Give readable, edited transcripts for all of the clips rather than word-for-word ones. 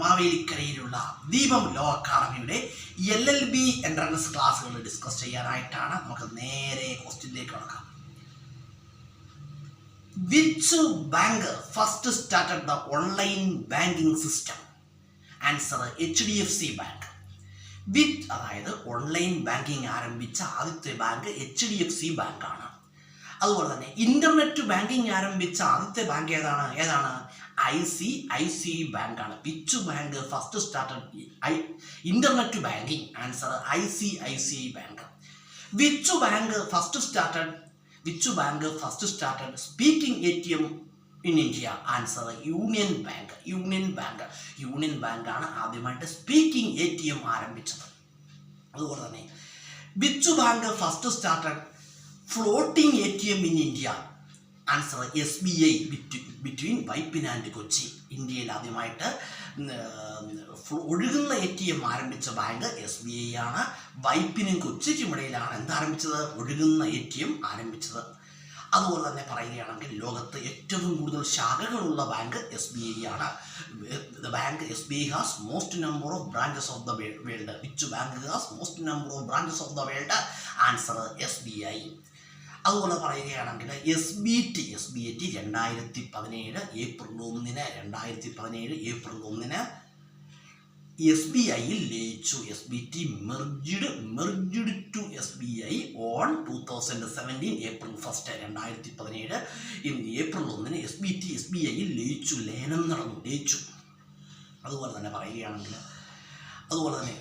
മാവേലിക്കരയിലുള്ള ദീപം law അക്കാഡമിയുടെ LLB entrance ക്ലാസ്സുകൾ discuss ചെയ്യാനായിട്ടാണ്. നമുക്ക് നേരെ ക്വസ്റ്റ്യനിലേക്ക് കടക്കാം. Which bank first started the online banking system? Answer HDFC bank. അതായത് ഓൺലൈൻ ബാങ്കിങ് ആരംഭിച്ച ആദ്യത്തെ ബാങ്ക് HDFC ബാങ്കാണ്. അതുപോലെ തന്നെ ഇന്റർനെറ്റ് ബാങ്കിങ് ആരംഭിച്ച ആദ്യത്തെ ബാങ്ക് ഏതാണ് ICICI ബാങ്കാണ്. Which bank first started internet banking? Answer ICICI bank. Which bank first started speaking ATM in India? Answer union bank. Union ബാങ്കാണ് ആദ്യമായിട്ട് സ്പീക്കിംഗ് ATM ആരംഭിച്ചത്. അതുപോലെ തന്നെ which bank first started floating ATM in India? Answer SBI between Vypin and Kochi. ഇന്ത്യയിൽ ആദ്യമായിട്ട് ഒഴുകുന്ന ATM ആരംഭിച്ച bank SBI ആണ്. വൈപ്പിനും കൊച്ചിക്കും ഇടയിലാണ് എന്താരംഭിച്ചത്? ഒഴുകുന്ന ATM ആരംഭിച്ചത്. അതുപോലെ തന്നെ പറയുകയാണെങ്കിൽ ലോകത്ത് ഏറ്റവും കൂടുതൽ ശാഖകളുള്ള ബാങ്ക് SBI ആണ്. Bank SBI has most number of branches of the world. Which bank has most number of branches of the world? Answer SBI. അതുപോലെ പറയുകയാണെങ്കിൽ SBT 2017 ഏപ്രിൽ 1 SBIയിൽ ലയിച്ചു. SBT merged to SBI on 2017 April 1 2017 April 1 SBIയിൽ ലയിച്ചു. ലയനം നടന്നു, ലയിച്ചു. അതുപോലെ തന്നെ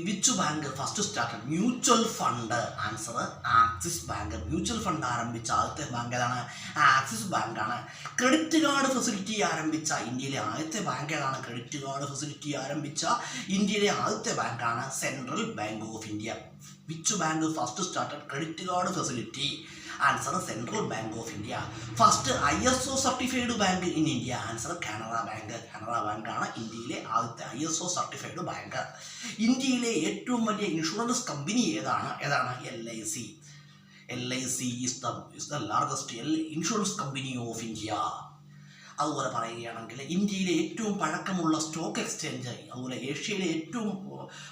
which bank first started mutual fund? Answer Axis Bank. Mutual fund ആരംഭിച്ച ആദ്യത്തെ ബാങ്ക് ഏതാണ്? ആക്സിസ് ബാങ്കാണ്. ക്രെഡിറ്റ് കാർഡ് ഫെസിലിറ്റി ആരംഭിച്ച ഇന്ത്യയിലെ ആദ്യത്തെ ബാങ്ക് ഏതാണ്? ക്രെഡിറ്റ് കാർഡ് ഫെസിലിറ്റി ആരംഭിച്ച ഇന്ത്യയിലെ ആദ്യത്തെ ബാങ്കാണ് central bank of India. Which bank first started credit card facility? Answer central bank of India. First ISO certified bank in India? Answer Canara ബാങ്കാണ് ഇന്ത്യയിലെ ആദ്യത്തെ ISO സർട്ടിഫൈഡ് ബാങ്ക്. ഇന്ത്യയിലെ ഏറ്റവും വലിയ ഇൻഷുറൻസ് കമ്പനി ഏതാണ്? LIC. LIC is the largest insurance company of India. അതുപോലെ പറയുകയാണെങ്കിൽ ഇന്ത്യയിലെ ഏറ്റവും പഴക്കമുള്ള സ്റ്റോക്ക് എക്സ്ചേഞ്ച്, അതുപോലെ ഏഷ്യയിലെ ഏറ്റവും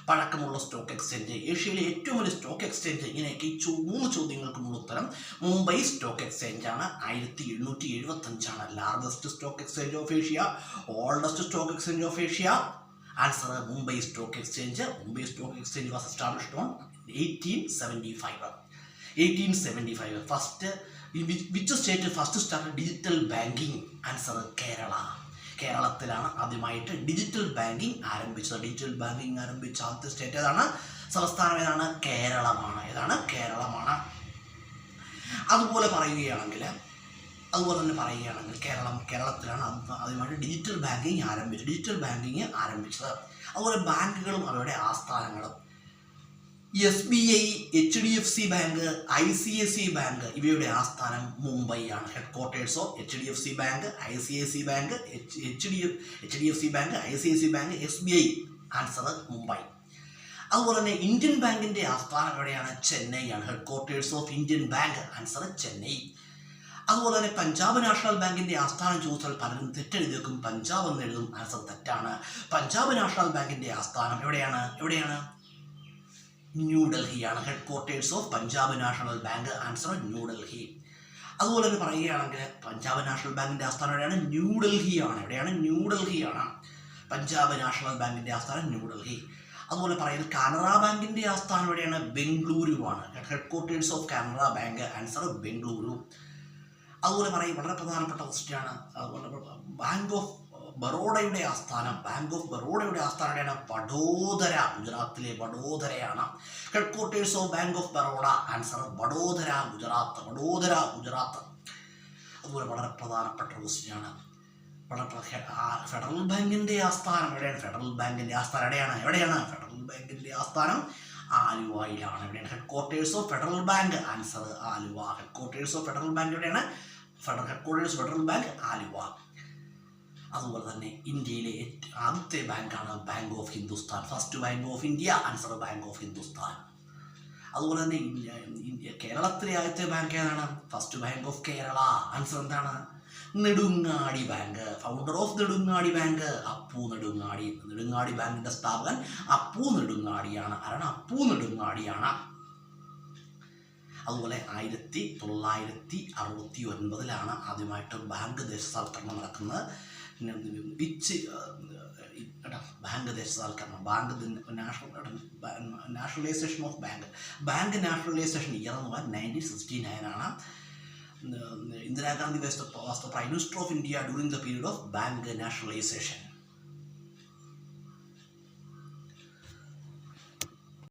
പഴക്കമുള്ള സ്റ്റോക്ക് എക്സ്ചേഞ്ച്, ഏഷ്യയിലെ ഏറ്റവും വലിയ സ്റ്റോക്ക് എക്സ്ചേഞ്ച്, ഇങ്ങനെയൊക്കെ 3 ചോദ്യങ്ങൾക്കുമുള്ള ഉത്തരം മുംബൈ സ്റ്റോക്ക് എക്സ്ചേഞ്ച് ആണ്. 1775 largest stock exchange of Asia, oldest stock exchange of Asia. Answer Mumbai stock exchange. Mumbai stock exchange was established on 1875. First which state first started digital banking? Answer കേരളത്തിലാണ് ആദ്യമായിട്ട് digital banking ആരംഭിച്ചത്. Digital banking ആരംഭിച്ച ആദ്യത്തെ state ഏതാണ്? സംസ്ഥാനം ഏതാണ്? കേരളമാണ്. അതുപോലെ തന്നെ പറയുകയാണെങ്കിൽ കേരളത്തിലാണ് ആദ്യമായിട്ട് ഡിജിറ്റൽ ബാങ്കിങ് ആരംഭിച്ചത്. അതുപോലെ ബാങ്കുകളും അവരുടെ ആസ്ഥാനങ്ങളും SBI, HDFC Bank, ICICI Bank ഇവയുടെ ആസ്ഥാനം മുംബൈയാണ്. Headquarters of HDFC Bank, ICICI Bank, HDFC Bank, ICICI Bank, SBI. Answer Mumbai. അതുപോലെ തന്നെ ഇന്ത്യൻ ബാങ്കിൻ്റെ ആസ്ഥാനം എവിടെയാണ്? ചെന്നൈയാണ്. Headquarters of Indian Bank. Answer Chennai. അതുപോലെ തന്നെ പഞ്ചാബ് നാഷണൽ ബാങ്കിൻ്റെ ആസ്ഥാനം ചോദിച്ചാൽ പലരും തെറ്റെഴുതി വെക്കും, പഞ്ചാബ് എന്ന് എഴുതും. ആൻസർ തെറ്റാണ്. പഞ്ചാബ് നാഷണൽ ബാങ്കിൻ്റെ ആസ്ഥാനം എവിടെയാണ്? ന്യൂഡൽഹിയാണ്. Headquarters of Punjab National Bank. Answer New Delhi. അതുപോലെ തന്നെ പറയുകയാണെങ്കിൽ പഞ്ചാബ് നാഷണൽ ബാങ്കിൻ്റെ ആസ്ഥാനം എവിടെയാണ്? ന്യൂഡൽഹിയാണ്. പഞ്ചാബ് നാഷണൽ ബാങ്കിൻ്റെ ആസ്ഥാനം ന്യൂഡൽഹി. അതുപോലെ പറയുന്നത് കാനറ ബാങ്കിൻ്റെ ആസ്ഥാനം എവിടെയാണ്? ബംഗളൂരുവാണ്. Headquarters of Canara Bank. Answer Bengaluru. അതുപോലെ വളരെ പ്രധാനപ്പെട്ട ക്വസ്റ്റ്യാണ്. അതുപോലെ ബാങ്ക് ഓഫ് ബറോഡയുടെ ആസ്ഥാനം എവിടെയാണ്? വഡോദര, ഗുജറാത്തിലെ വഡോദരയാണ്. Headquarters of Bank of Baroda. Answer Vadodara, Gujarat. അതുപോലെ വളരെ പ്രധാനപ്പെട്ട ക്വസ്റ്റ്യാണ്. ഫെഡറൽ ബാങ്കിൻ്റെ ആസ്ഥാനം എവിടെയാണ്? ഫെഡറൽ ബാങ്കിൻ്റെ ആസ്ഥാനം ആലുവയിലാണ്. എവിടെയാണ്? Headquarters of Federal Bank. Answer Aluva. Headquarters of Federal Bank എവിടെയാണ്? Federal Bank Aluva. അതുപോലെ തന്നെ ഇന്ത്യയിലെ ആദ്യത്തെ ബാങ്കാണ് Bank of Hindustan. First bank of India. Answer Bank of Hindustan. അതുപോലെ തന്നെ കേരളത്തിലെ ആദ്യത്തെ ബാങ്ക് ഏതാണ്? First bank of Kerala. Answer എന്താണ്? Nedungadi Bank. Founder of Nedungadi Bank Appu Nedungadi. Nedungadi ബാങ്കിൻ്റെ സ്ഥാപകൻ അപ്പു നെടുങ്ങാടിയാണ്. ആരാണ്? അപ്പു നെടുങ്ങാടിയാണ്. അതുപോലെ 1969 ആദ്യമായിട്ട് ബാങ്ക് ദേശസാൽക്കരണം നടക്കുന്നത്. ബാങ്ക് ദേശസാൽക്കരണം, nationalisation of bank nationalisation year എന്ന് പറഞ്ഞാൽ 1969 Indira Gandhi was the prime minister of India during the period of bank nationalisation.